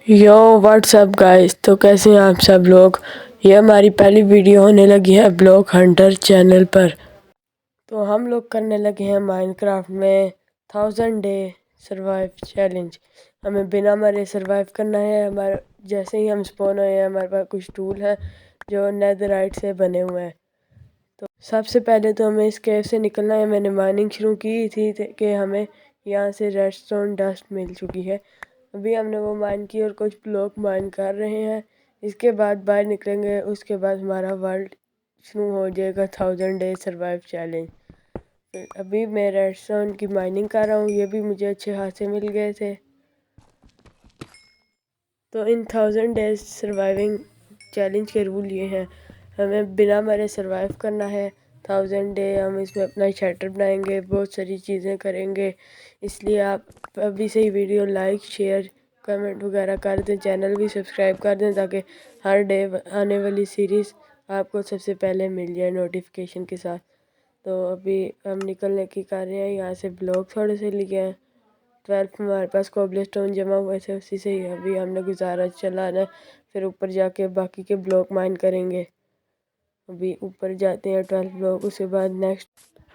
यो WhatsApp guys, तो कैसे हैं आप सब लोग। ये हमारी पहली वीडियो होने लगी है ब्लॉक हंटर चैनल पर। तो हम लोग करने लगे हैं माइनक्राफ्ट में 1000 डे सरवाइव चैलेंज। हमें बिना मरे सरवाइव करना है। हमारे जैसे ही हम स्पॉन हुए हैं हमारे पास कुछ टूल हैं जो नेदरराइट से बने हुए हैं। तो सबसे पहले तो हमें इस केव से निकलना है। मैंने माइनिंग शुरू की थी कि हमें यहाँ से रेडस्टोन डस्ट मिल चुकी है। अभी हमने वो माइन की और कुछ ब्लॉक माइन कर रहे हैं। इसके बाद बाहर निकलेंगे, उसके बाद हमारा वर्ल्ड शुरू हो जाएगा 1000 डे सर्वाइव चैलेंज। फिर अभी मैं रेडस्टोन की माइनिंग कर रहा हूँ, ये भी मुझे अच्छे खासे मिल गए थे। तो इन 1000 डेज सर्वाइविंग चैलेंज के रूल ये हैं, हमें बिना मरे सर्वाइव करना है 1000 डे। हम इसमें अपना शेल्टर बनाएंगे, बहुत सारी चीज़ें करेंगे। इसलिए आप अभी से ही वीडियो लाइक शेयर कमेंट वगैरह कर दें, चैनल भी सब्सक्राइब कर दें ताकि हर डे आने वाली सीरीज़ आपको सबसे पहले मिल जाए नोटिफिकेशन के साथ। तो अभी हम निकलने की कर रहे हैं, यहाँ से ब्लॉक थोड़े से लिए हैं। 12 में हमारे पास कोबलस्टोन जमा हुए थे, उसी से ही अभी हमने गुजारा चलाना है। फिर ऊपर जाके बाकी के ब्लॉक माइन करेंगे। अभी ऊपर जाते हैं 12 ब्लॉक, उसके बाद नेक्स्ट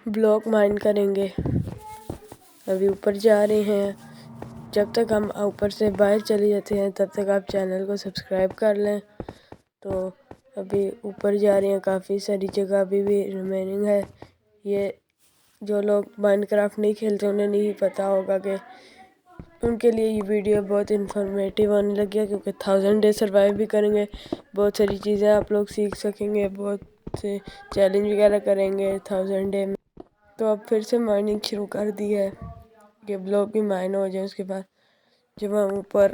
ब्लॉक माइन करेंगे। अभी ऊपर जा रहे हैं। जब तक हम ऊपर से बाहर चले जाते हैं तब तक आप चैनल को सब्सक्राइब कर लें। तो अभी ऊपर जा रहे हैं, काफ़ी सारी जगह अभी भी रिमेनिंग है। ये जो लोग माइनक्राफ्ट नहीं खेलते उन्हें नहीं पता होगा कि उनके लिए ये वीडियो बहुत इन्फॉर्मेटिव होने लगी है, क्योंकि 1000 डे सर्वाइव भी करेंगे। बहुत सारी चीज़ें आप लोग सीख सकेंगे, बहुत से चैलेंज वगैरह करेंगे 1000 डे में। तो अब फिर से माइनिंग शुरू कर दी है कि ब्लॉक भी माइन हो जाए। उसके बाद जब हम ऊपर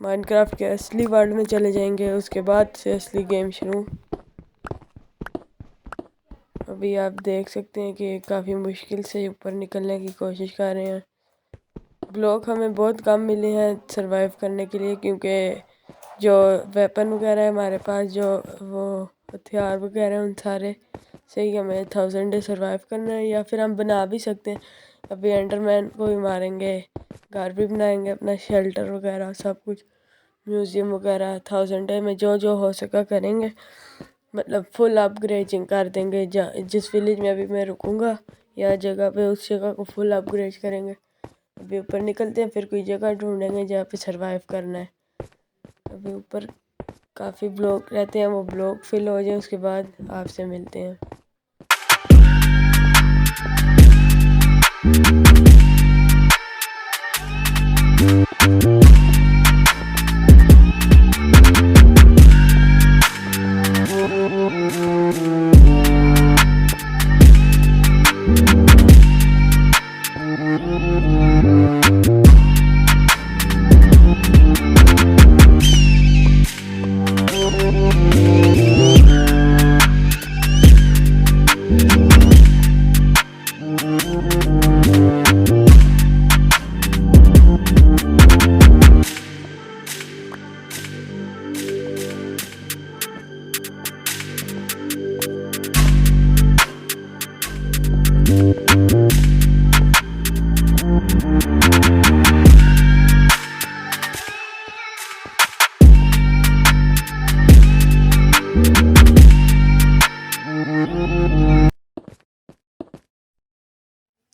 माइनक्राफ्ट के असली वर्ल्ड में चले जाएंगे उसके बाद से असली गेम शुरू। अभी आप देख सकते हैं कि काफ़ी मुश्किल से ऊपर निकलने की कोशिश कर रहे हैं। ब्लॉक हमें बहुत कम मिले हैं सरवाइव करने के लिए, क्योंकि जो वेपन वगैरह है हमारे पास, जो वो हथियार वगैरह उन सारे से ही हमें 1000 डे सर्वाइव करना है। या फिर हम बना भी सकते हैं, अभी एंडरमैन को भी मारेंगे, घर भी बनाएंगे, अपना शेल्टर वगैरह सब कुछ, म्यूज़ियम वगैरह 1000 डे में जो जो हो सका करेंगे। मतलब फुल अपग्रेडिंग कर देंगे। जिस विलेज में अभी मैं रुकूंगा या जगह पे, उस जगह को फुल अपग्रेड करेंगे। अभी ऊपर निकलते हैं, फिर कोई जगह ढूंढेंगे जहाँ पे सरवाइव करना है। अभी ऊपर काफ़ी ब्लॉक रहते हैं, वो ब्लॉक फिल हो जाए उसके बाद आपसे मिलते हैं।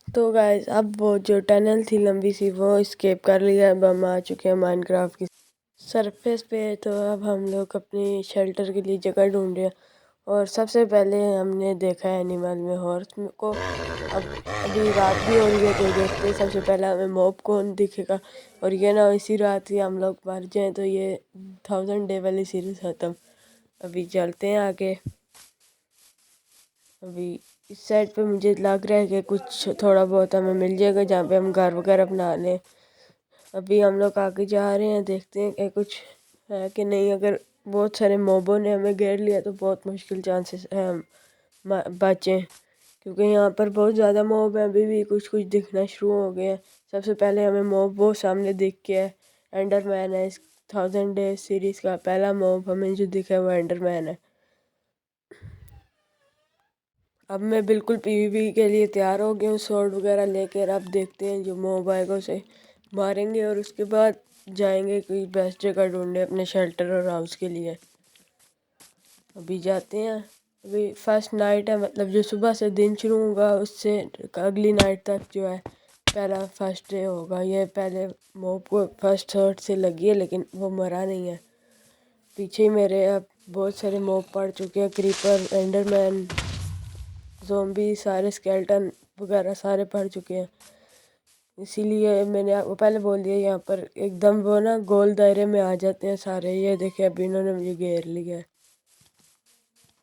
तो गाइस, अब वो जो टनल थी लंबी सी वो स्केप कर लिया। अब हम आ चुके हैं माइनक्राफ्ट की सरफेस पे। तो अब हम लोग अपनी शेल्टर के लिए जगह ढूंढ रहे हैं। और सबसे पहले हमने देखा है एनिमल में हॉर्स को। अब अभी रात भी हो रही है, तो देखते हैं सबसे पहले हमें मॉब कौन दिखेगा। और ये ना इसी रात ही हम लोग मर जाएं तो ये 1000 डे वाली सीरीज ख़त्म। अभी चलते हैं आगे। अभी इस साइड पे मुझे लग रहा है कि कुछ थोड़ा बहुत हमें मिल जाएगा जहाँ पे हम घर वगैरह बना लें। अभी हम लोग आगे जा रहे हैं, देखते हैं कि कुछ है कि नहीं। अगर बहुत सारे मॉबों ने हमें घेर लिया तो बहुत मुश्किल चांसेस है हम बचें, क्योंकि यहाँ पर बहुत ज़्यादा मॉब है। अभी भी कुछ कुछ दिखना शुरू हो गए हैं। सबसे पहले हमें मॉब वो सामने दिख के है, एंडरमैन है। इस 1000 डे सीरीज़ का पहला मॉब हमें जो दिखा है वो एंडरमैन है। अब मैं बिल्कुल पीवीपी के लिए तैयार हो गया हूँ, स्वॉर्ड वगैरह लेकर। अब देखते हैं जो मॉब आएगा उसे मारेंगे और उसके बाद जाएंगे कोई बेस्ट जगह ढूंढने अपने शेल्टर और हाउस के लिए। अभी जाते हैं। अभी फर्स्ट नाइट है, मतलब जो सुबह से दिन शुरू होगा उससे अगली नाइट तक जो है पहला फर्स्ट डे होगा। ये पहले मॉब को फर्स्ट शॉट से लगी है लेकिन वो मरा नहीं है। पीछे ही मेरे अब बहुत सारे मॉब पड़ चुके हैं, क्रीपर, एंडरमैन, ज़ॉम्बी, सारे स्केल्टन वगैरह सारे पड़ चुके हैं। इसीलिए मैंने आपको पहले बोल दिया, यहाँ पर एकदम वो ना गोल दायरे में आ जाते हैं सारे। ये देखिए अभी इन्होंने मुझे घेर लिया है,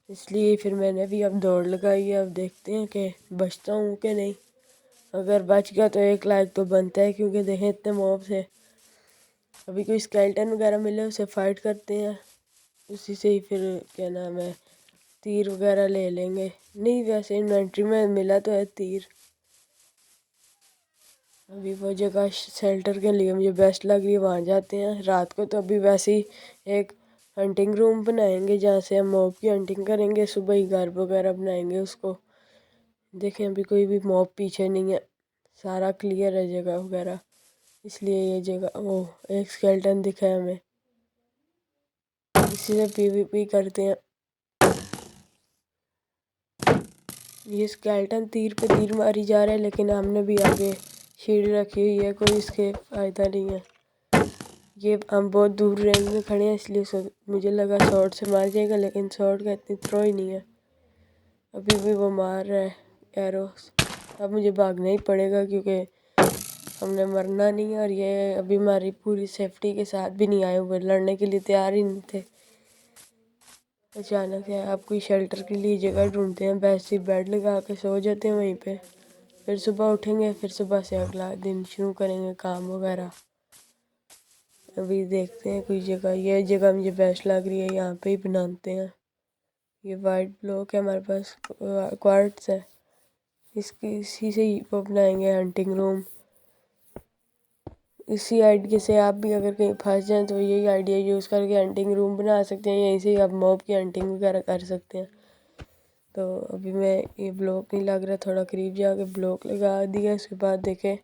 इसलिए फिर मैंने भी अब दौड़ लगाई है। अब देखते हैं कि बचता हूँ कि नहीं। अगर बच गया तो 1 लाख तो बनता है, क्योंकि देखें इतने मॉब से। अभी कोई स्केल्टन वगैरह मिले उसे फाइट करते हैं, उसी से ही फिर क्या नाम है तीर वगैरह ले लेंगे। नहीं, वैसे इन्वेंट्री में मिला तो है तीर। अभी वो जगह शेल्टर के लिए मुझे बेस्ट लग रही है, वहाँ जाते हैं रात को। तो अभी वैसे ही एक हंटिंग रूम बनाएंगे जहाँ से हम मॉब की हंटिंग करेंगे। सुबह ही घर वगैरह बनाएंगे उसको। देखें अभी कोई भी मॉब पीछे नहीं है, सारा क्लियर है जगह वगैरह। इसलिए ये जगह वो एक स्केल्टन दिखा है हमें, इसी से पीवीपी करते हैं। ये स्केल्टन तीर पे तीर मारी जा रहा है, लेकिन हमने भी आगे शील्ड रखी हुई है, कोई इसके फायदा नहीं है। ये हम बहुत दूर रेंज में खड़े हैं, इसलिए मुझे लगा शॉट से मार जाएगा, लेकिन शॉट का इतनी थ्रो ही नहीं है। अभी भी वो मार रहा है एरोस। अब मुझे भागना ही पड़ेगा क्योंकि हमने मरना नहीं है। और ये अभी हमारी पूरी सेफ्टी के साथ भी नहीं आए हुए, लड़ने के लिए तैयार ही नहीं थे। अचानक है, आप कोई शेल्टर के लिए जगह ढूंढते हैं, वैसे बेड लगा के सो जाते हैं वहीं पे। फिर सुबह उठेंगे, फिर सुबह से अगला दिन शुरू करेंगे काम वगैरह। अभी देखते हैं कोई जगह। ये जगह मुझे बेस्ट लग रही है, यहाँ पे ही बनाते हैं। ये वाइट ब्लॉक है हमारे पास, क्वार्ट्स है, इसी से ही वो बनाएंगे हंटिंग रूम। इसी आइडिया से आप भी अगर कहीं फंस जाएं तो यही आइडिया यूज़ करके हंटिंग रूम बना सकते हैं। यहीं से ही आप मॉब की हंटिंग वगैरह कर सकते हैं। तो अभी मैं ये ब्लॉक नहीं लग रहा, थोड़ा करीब जाके ब्लॉक लगा दिया। उसके बाद देखें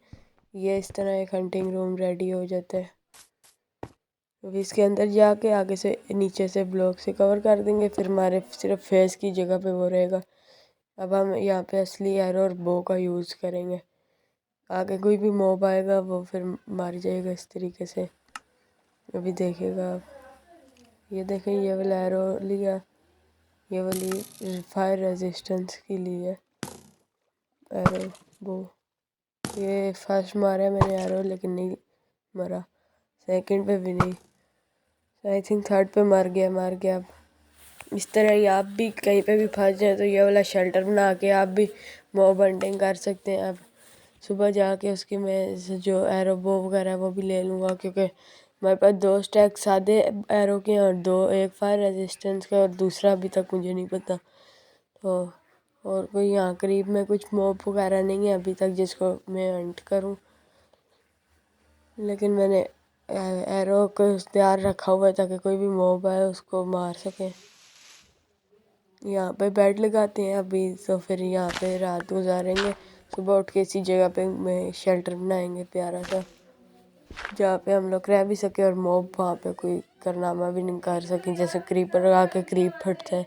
ये इस तरह एक हंटिंग रूम रेडी हो जाता है। अभी इसके अंदर जाके आगे से नीचे से ब्लॉक से कवर कर देंगे, फिर हमारे सिर्फ फेस की जगह पे वो रहेगा। अब हम यहाँ पे असली एरो और बो का यूज़ करेंगे। आगे कोई भी मॉब आएगा वो फिर मार जाएगा इस तरीके से। अभी देखिएगा आप, ये देखें ये वाला एरो लिया, ये वाली फायर रेजिस्टेंस की ली है एरो बो। ये फर्स्ट मारा है मैंने एरो, लेकिन नहीं मरा। सेकंड पे भी नहीं, आई थिंक थर्ड पे मर गया। अब इस तरह ही आप भी कहीं पे भी फंस जाए तो ये वाला शेल्टर बना के आप भी मॉब हंटिंग कर सकते हैं। अब सुबह जाके उसकी मैं जो एरो बो वगैरह है वो भी ले लूँगा, क्योंकि हमारे पास 2 स्टैक सादे एरो के हैं और 2 एक फायर रेजिस्टेंस का, और दूसरा अभी तक मुझे नहीं पता। तो और कोई यहाँ करीब में कुछ मॉब वगैरह नहीं है अभी तक जिसको मैं हंट करूँ, लेकिन मैंने एरो को तैयार रखा हुआ है ताकि कोई भी मॉब आए उसको मार सकें। यहाँ पे बेड लगाते हैं अभी, तो फिर यहाँ पे रात गुजारेंगे। सुबह उठ के इसी जगह पे मैं शेल्टर बनाएंगे प्यारा सा, जहाँ पे हम लोग रह भी सके और मॉब वहाँ पे कोई कारनामा भी नहीं कर सके। जैसे क्रीपर आके क्रीप फट जाए,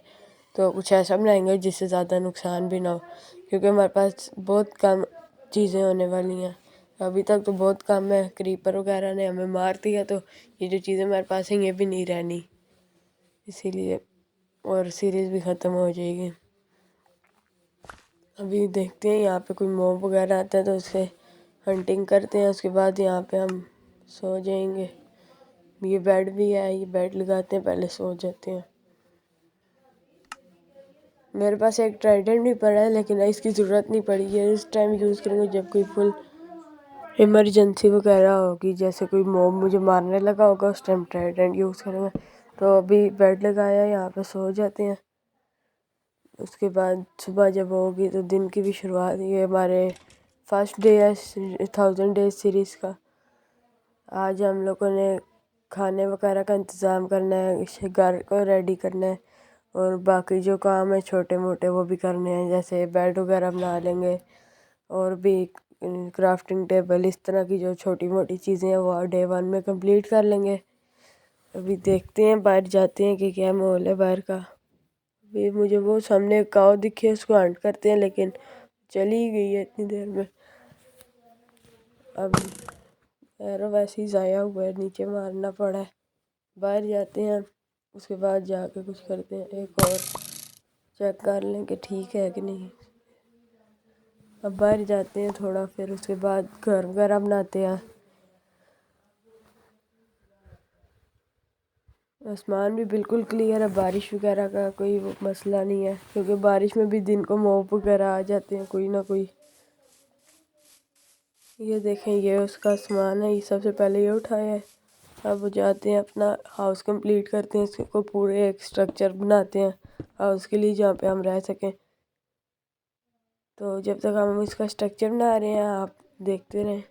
तो कुछ ऐसा बनाएंगे जिससे ज़्यादा नुकसान भी ना हो, क्योंकि हमारे पास बहुत कम चीज़ें होने वाली हैं। अभी तक तो बहुत कम है, क्रीपर वगैरह ने हमें मार दिया, तो ये जो चीज़ें हमारे पास हैं ये भी नहीं रहनी, इसीलिए और सीरीज़ भी ख़त्म हो जाएगी। अभी देखते हैं यहाँ पे कोई मॉब वगैरह आता है तो उससे हंटिंग करते हैं। उसके बाद यहाँ पे हम सो जाएंगे। ये बेड भी है, ये बेड लगाते हैं, पहले सो जाते हैं। मेरे पास एक ट्राइडेंट भी पड़ा है, लेकिन इसकी ज़रूरत नहीं पड़ी है। इस टाइम यूज़ करूँगा जब कोई फुल इमरजेंसी वगैरह होगी, जैसे कोई मॉब मुझे मारने लगा होगा, उस टाइम ट्राइडेंट यूज़ करूँगा। तो अभी बेड लगाया, यहाँ पे सो जाते हैं। उसके बाद सुबह जब होगी तो दिन की भी शुरुआत। ये हमारे फर्स्ट डे है 1000 डेज सीरीज़ का। आज हम लोगों ने खाने वगैरह का इंतज़ाम करना है, इसे घर को रेडी करना है, और बाकी जो काम है छोटे मोटे वो भी करने हैं, जैसे बेड वगैरह बना लेंगे और भी क्राफ्टिंग टेबल, इस तरह की जो छोटी मोटी चीज़ें हैं वो डे 1 में कंप्लीट कर लेंगे। अभी देखते हैं, बाहर जाते हैं कि क्या माहौल है बाहर का। अभी मुझे वो सामने काऊ दिखी है, उसको हंट करते हैं, लेकिन चली ही गई है इतनी देर में। अब एरो वैसे ही ज़ाया हुआ है, नीचे मारना पड़ा है। बाहर जाते हैं, उसके बाद जाके कुछ करते हैं, एक और चेक कर लें कि ठीक है कि नहीं। अब बाहर जाते हैं थोड़ा, फिर उसके बाद घर वगैरह बनाते हैं। आसमान भी बिल्कुल क्लियर है, बारिश वगैरह का कोई मसला नहीं है, क्योंकि बारिश में भी दिन को मॉप वगैरह आ जाते हैं कोई ना कोई। ये देखें, ये उसका सामान है, ये सबसे पहले ये उठाया है। अब जाते हैं अपना हाउस कंप्लीट करते हैं, इसको पूरे एक स्ट्रक्चर बनाते हैं हाउस के लिए जहाँ पे हम रह सकें। तो जब तक हम इसका स्ट्रक्चर बना रहे हैं, आप देखते रहें।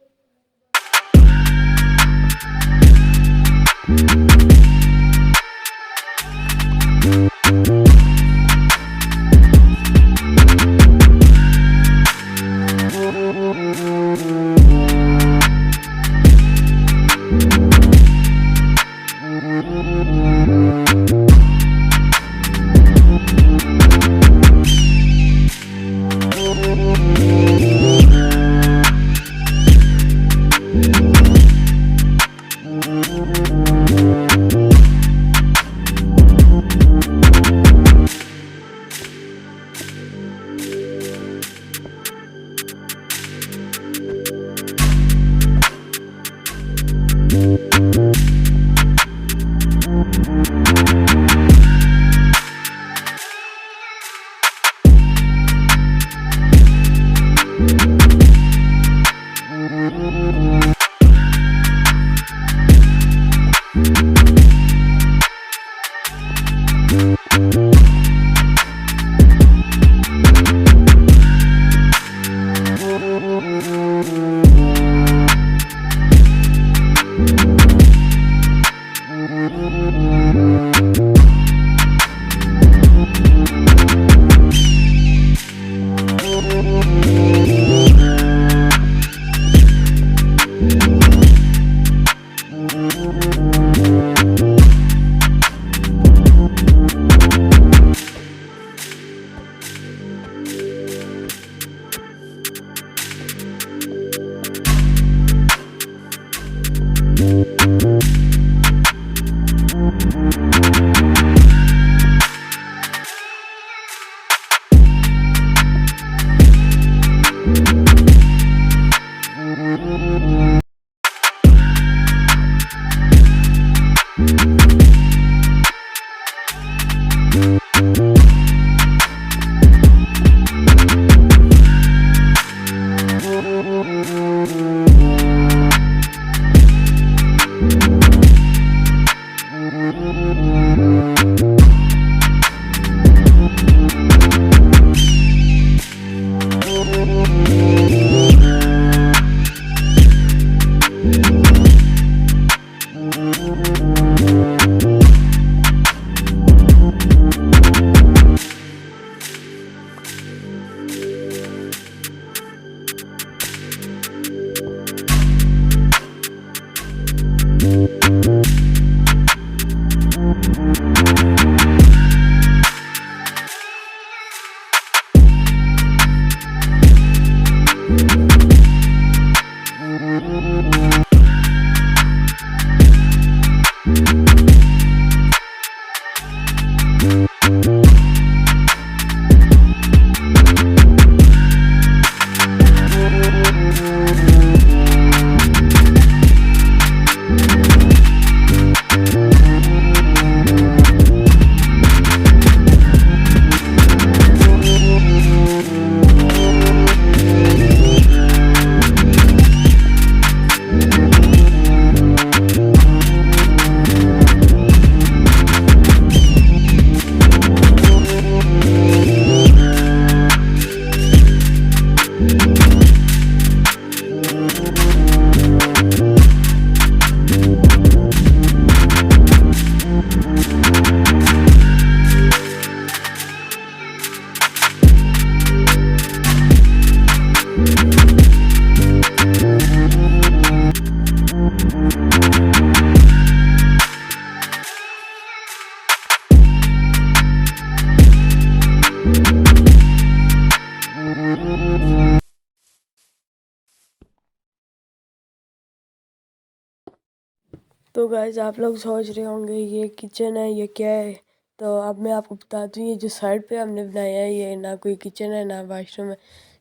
तो गाइस आप लोग सोच रहे होंगे ये किचन है, ये क्या है। तो अब मैं आपको बताती हूँ, ये जो साइड पे हमने बनाया है ये ना कोई किचन है ना वॉशरूम है,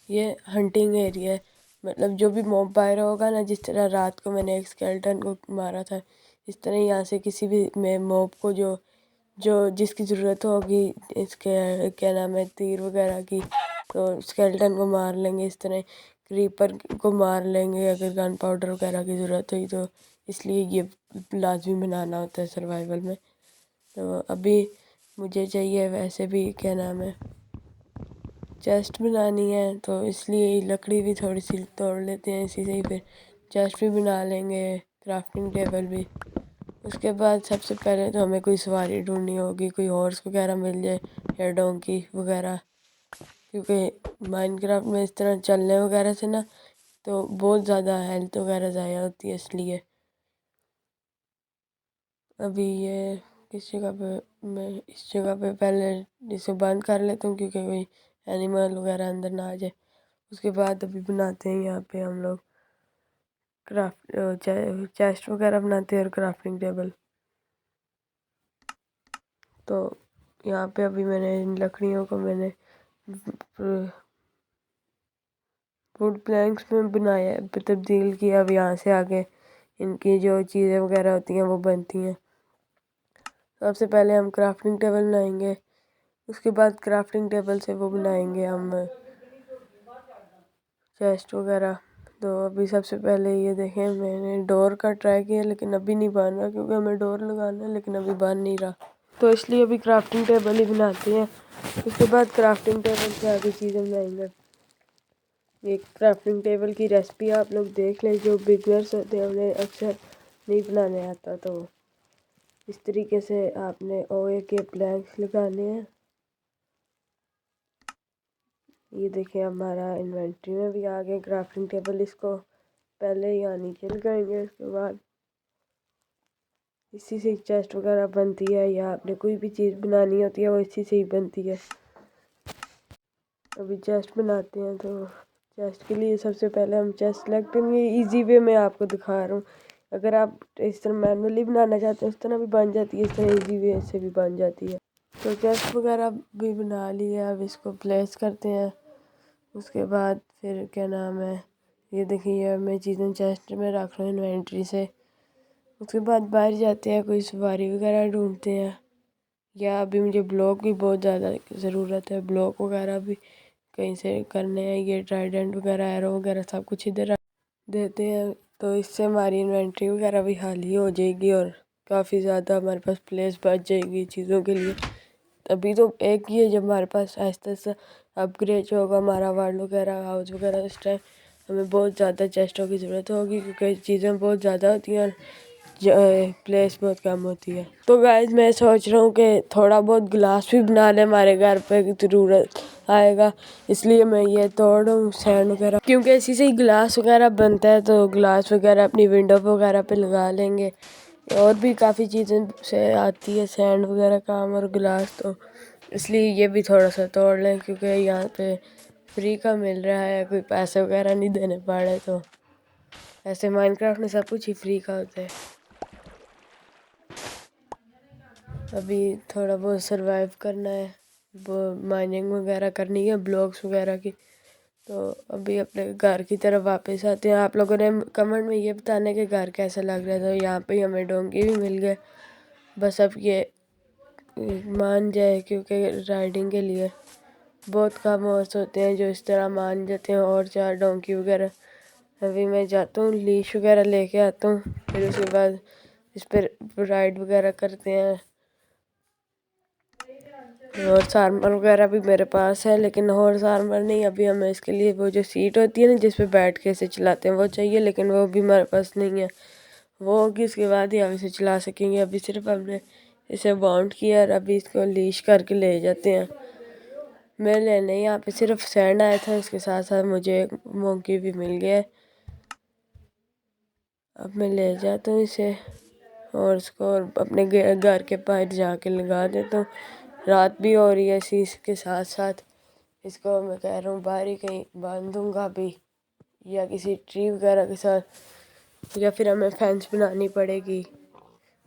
ये हंटिंग एरिया है। मतलब जो भी मॉब बाहर होगा ना, जिस तरह रात को मैंने एक स्केलेटन को मारा था, इस तरह यहाँ से किसी भी में मॉब को जो जो जिसकी ज़रूरत होगी इसके क्या नाम है तीर वगैरह की, तो स्केलेटन को मार लेंगे। इस तरह क्रीपर को मार लेंगे अगर गन पाउडर वगैरह की ज़रूरत हुई तो। इसलिए ये लाजमी बनाना होता है सर्वाइवल में। तो अभी मुझे चाहिए वैसे भी क्या नाम है चेस्ट बनानी है, तो इसलिए लकड़ी भी थोड़ी सी तोड़ लेते हैं इसी से ही, फिर चेस्ट भी बना लेंगे, क्राफ्टिंग टेबल भी। उसके बाद सबसे पहले तो हमें कोई सवारी ढूंढनी होगी, कोई हॉर्स वगैरह मिल जाए या डोंकी वगैरह, क्योंकि माइनक्राफ्ट में इस तरह चलने वगैरह से ना तो बहुत ज़्यादा हेल्थ वगैरह ज़ाया होती है। इसलिए अभी ये किस जगह पे मैं इस जगह पे पहले इसे बंद कर लेता हूँ, क्योंकि कोई एनिमल वगैरह अंदर ना आ जाए। उसके बाद अभी बनाते हैं यहाँ पे हम लोग चेस्ट वगैरह बनाते हैं और क्राफ्टिंग टेबल। तो यहाँ पे अभी मैंने इन लकड़ियों को मैंने वुड प्लैंक्स में बनाया, तब्दील किया। अब यहाँ से आगे इनकी जो चीज़ें वगैरह होती हैं वो बनती हैं। सबसे पहले हम क्राफ्टिंग टेबल बनाएंगे, उसके बाद क्राफ्टिंग टेबल से वो बनाएंगे हम चेस्ट वगैरह। तो अभी सबसे पहले ये देखें, मैंने डोर का ट्राई किया लेकिन अभी नहीं बन रहा, क्योंकि हमें डोर लगाना है लेकिन अभी बन नहीं रहा। तो इसलिए अभी क्राफ्टिंग टेबल ही बनाते हैं। उसके बाद क्राफ्टिंग टेबल से आगे चीज़ें बनाएंगे। एक क्राफ्टिंग टेबल की रेसिपी आप लोग देख लें, जो बिगनर्स होते हैं उन्हें अक्सर नहीं बनाने आता। तो इस तरीके से आपने ओए के प्लैंक्स लगाने हैं। ये देखिए हमारा इन्वेंट्री में भी आ गया क्राफ्टिंग टेबल। इसको पहले यहाँ नीचे लगाएंगे, उसके बाद इसी से चेस्ट वगैरह बनती है, या आपने कोई भी चीज़ बनानी होती है वो इसी से ही बनती है। अभी चेस्ट बनाते हैं, तो चेस्ट के लिए सबसे पहले हम चेस्ट सेलेक्ट करेंगे। इजी वे में आपको दिखा रहा हूँ, अगर आप इस तरह मैनुअली बनाना चाहते हैं उस तरह भी बन जाती है, इस तरह इजी वे से भी बन जाती है। तो चेस्ट वगैरह भी बना लिया, अब इसको प्लेस करते हैं। उसके बाद फिर क्या नाम है, ये देखिए मैं चीज़ें चेस्ट में रख रहा हूँ इन्वेंट्री से। उसके बाद बाहर जाते हैं, कोई सवारी वगैरह ढूंढते हैं, या अभी मुझे ब्लॉक की बहुत ज़्यादा ज़रूरत है। ब्लॉक वगैरह भी कहीं से करने हैं, ये ट्राइडेंट वगैरह एरो वगैरह सब कुछ इधर रख देते हैं। तो इससे हमारी इन्वेंट्री वगैरह भी खाली हो जाएगी और काफ़ी ज़्यादा हमारे पास प्लेस बच जाएगी चीज़ों के लिए। अभी तो एक ही है, जब हमारे पास आहिस्ता आहिस्ता अपग्रेड होगा हमारा वर्ल्ड वगैरह हाउस वगैरह, उस टाइम हमें बहुत ज़्यादा चेस्टों की ज़रूरत होगी, क्योंकि चीज़ें बहुत ज़्यादा होती हैं और प्लेस बहुत कम होती है। तो गाइस मैं सोच रहा हूँ कि थोड़ा बहुत गिलास भी बना लें, हमारे घर पे ज़रूरत आएगा। इसलिए मैं ये तोड़ रहा हूँ सैंड वगैरह, क्योंकि इसी से ही गिलास वगैरह बनता है। तो गिलास वगैरह अपनी विंडो वगैरह पे लगा लेंगे। और भी काफ़ी चीज़ें से आती है सैंड वगैरह काम और गिलास, तो इसलिए ये भी थोड़ा सा तोड़ लें, क्योंकि यहाँ पे फ्री का मिल रहा है, कोई पैसे वगैरह नहीं देने पड़े। तो ऐसे माइनक्राफ्ट में सब कुछ ही फ्री का होता है। अभी थोड़ा बहुत सरवाइव करना है, वो माइनिंग वगैरह करनी है ब्लॉक्स वगैरह की। तो अभी अपने घर की तरफ वापस आते हैं। आप लोगों ने कमेंट में ये बताना है कि घर कैसा लग रहा है। तो यहाँ पे हमें डोंकी भी मिल गए, बस अब ये मान जाए, क्योंकि राइडिंग के लिए बहुत कम हॉर्स होते हैं जो इस तरह मान जाते हैं, और 4 डोंकी वगैरह। अभी मैं जाता हूँ लीश वगैरह लेके आता हूँ, फिर उसके बाद इस पर राइड वगैरह करते हैं। हॉर्स आर्मर वगैरह भी मेरे पास है, लेकिन हॉर्स आर्मर नहीं, अभी हमें इसके लिए वो जो सीट होती है ना जिस पे बैठ के इसे चलाते हैं वो चाहिए, लेकिन वो भी हमारे पास नहीं है। वो होगी उसके बाद ही हम इसे चला सकेंगे। अभी सिर्फ हमने इसे बाउंड किया और अभी इसको लीश करके ले जाते हैं। मैं लेने यहाँ पे सिर्फ सैंड आया था, इसके साथ साथ मुझे एक मोंकी भी मिल गया। अब मैं ले जाता हूँ इसे और इसको अपने घर के बाहर जाके लगा देता हूँ। रात भी हो रही है, इसी के साथ साथ इसको मैं कह रहा हूँ बाहर ही कहीं बांध दूँगा अभी, या किसी ट्री वगैरह के साथ, या फिर हमें फेंस बनानी पड़ेगी।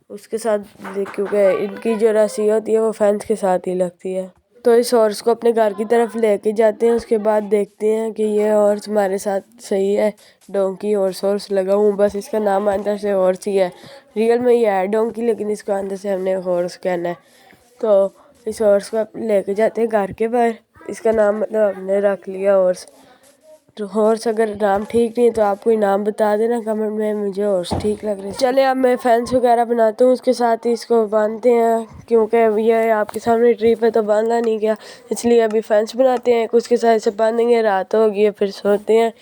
उसके साथ, क्योंकि इनकी जो रस्सी होती है वो फेंस के साथ ही लगती है। तो इस हॉर्स को अपने घर की तरफ लेके जाते हैं। उसके बाद देखते हैं कि ये हॉर्स हमारे साथ सही है। डोंकी हॉर्स लगा हूँ, बस इसका नाम अंदर से हॉर्स ही है। रियल में ये है डोंकी, लेकिन इसको अंदर से हमने हॉर्स कहना है। तो इस हॉर्स को लेके जाते हैं घर के बाहर। इसका नाम मतलब हमने रख लिया हॉर्स। तो हॉर्स अगर नाम ठीक नहीं है तो आप कोई नाम बता देना कमेंट में, मुझे हॉर्स ठीक लग रही है। चले अब मैं फेंस वगैरह बनाता हूँ, उसके साथ ही इसको बांधते हैं, क्योंकि ये आपके सामने ट्रिप है तो बांधा नहीं गया, इसलिए अभी फेंस बनाते हैं। उसके साथ से बांधेंगे, रात होगी है फिर सोते हैं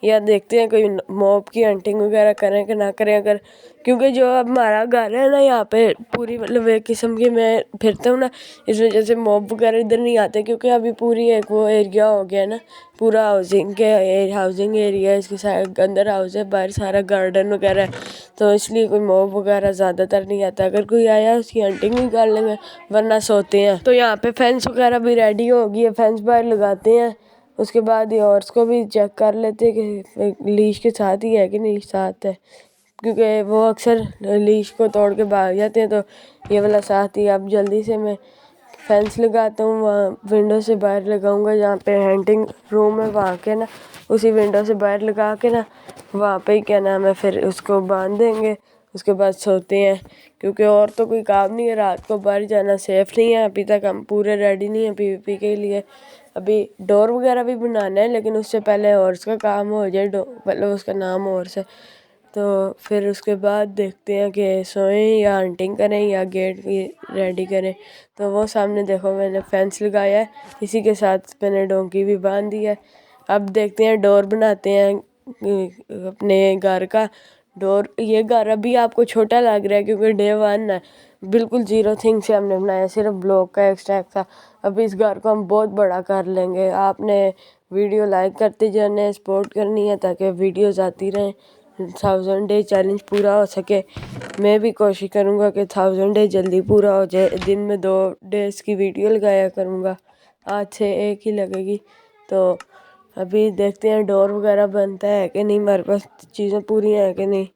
या देखते हैं कोई मॉब की हंटिंग वगैरह करें कि ना करें। अगर क्योंकि जो अब हमारा घर है ना यहाँ पे पूरी मतलब एक किस्म की मैं फिरता हूँ ना, इस वजह से मॉब वगैरह इधर नहीं आते, क्योंकि अभी पूरी एक वो एरिया हो गया ना, पूरा हाउसिंग एरिया है। इसके साइड अंदर हाउस है, बाहर सारा गार्डन वगैरह है, तो इसलिए कोई मॉब वगैरह ज़्यादातर नहीं आता। अगर कोई आया उसकी हंटिंग भी कर लेंगे, वरना सोते हैं। तो यहाँ पे फेंस वगैरह भी रेडी हो गई है, फेंस बाहर लगाते हैं। उसके बाद ये हॉर्स को भी चेक कर लेते हैं कि लीश के साथ ही है कि नहीं साथ है, क्योंकि वो अक्सर लीश को तोड़ के भाग जाते हैं। तो ये वाला साथ ही। अब जल्दी से मैं फेंस लगाता हूँ, वहाँ विंडो से बाहर लगाऊंगा, जहाँ पे हंटिंग रूम है वहाँ के ना, उसी विंडो से बाहर लगा के ना वहाँ पे ही क्या नाम है फिर उसको बांध देंगे। उसके बाद सोते हैं, क्योंकि और तो कोई काम नहीं है, रात को बाहर जाना सेफ नहीं है। अभी तक हम पूरे रेडी नहीं है पीवीपी के लिए। अभी डोर वगैरह भी बनाना है, लेकिन उससे पहले हॉर्स का काम हो जाए। मतलब उसका नाम हॉर्स है, तो फिर उसके बाद देखते हैं कि सोएं या हंटिंग करें या गेट की रेडी करें। तो वो सामने देखो मैंने फेंस लगाया है, इसी के साथ मैंने डोंकी भी बांध दी है। अब देखते हैं डोर बनाते हैं अपने घर का डोर। ये घर अभी आपको छोटा लग रहा है क्योंकि डे 1 है, बिल्कुल जीरो थिंग से हमने बनाया, सिर्फ ब्लॉक का एक्स्ट्रा था। अभी इस घर को हम बहुत बड़ा कर लेंगे। आपने वीडियो लाइक करते जाने, सपोर्ट करनी है ताकि वीडियोज़ आती रहें, 1000 डे चैलेंज पूरा हो सके। मैं भी कोशिश करूँगा कि 1000 डे जल्दी पूरा हो जाए। दिन में 2 डेज़ की वीडियो लगाया करूँगा, आज से एक ही लगेगी। तो अभी देखते हैं डोर वगैरह बनता है कि नहीं, हमारे पास चीज़ें पूरी हैं कि नहीं,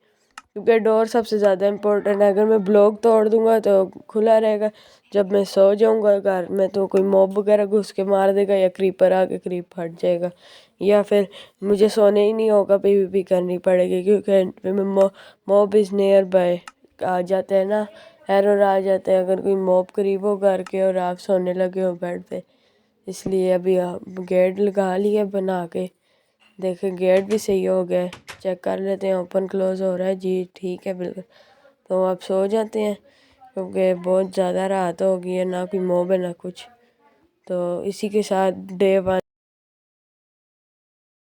क्योंकि डोर सबसे ज़्यादा इम्पोर्टेंट है। अगर मैं ब्लॉक तोड़ दूँगा तो खुला रहेगा, जब मैं सो जाऊँगा घर में तो कोई मॉब वगैरह घुस के मार देगा, या क्रीपर आके क्रीप फट जाएगा, या फिर मुझे सोने ही नहीं होगा, पीवीपी करनी पड़ेगी, क्योंकि मॉब इज़ नियर बाय आ जाता है ना, एरर आ जाता है अगर कोई मॉब करीब हो घर के और आप सोने लगे हो बेड पे। इसलिए अभी गेट लगा लिया बना के, देखें गेट भी सही हो गया है, चेक कर लेते हैं, ओपन क्लोज़ हो रहा है जी, ठीक है बिल्कुल। तो आप सो जाते हैं, क्योंकि बहुत ज़्यादा रात हो गई है, ना कोई मॉब है ना कुछ। तो इसी के साथ डे 1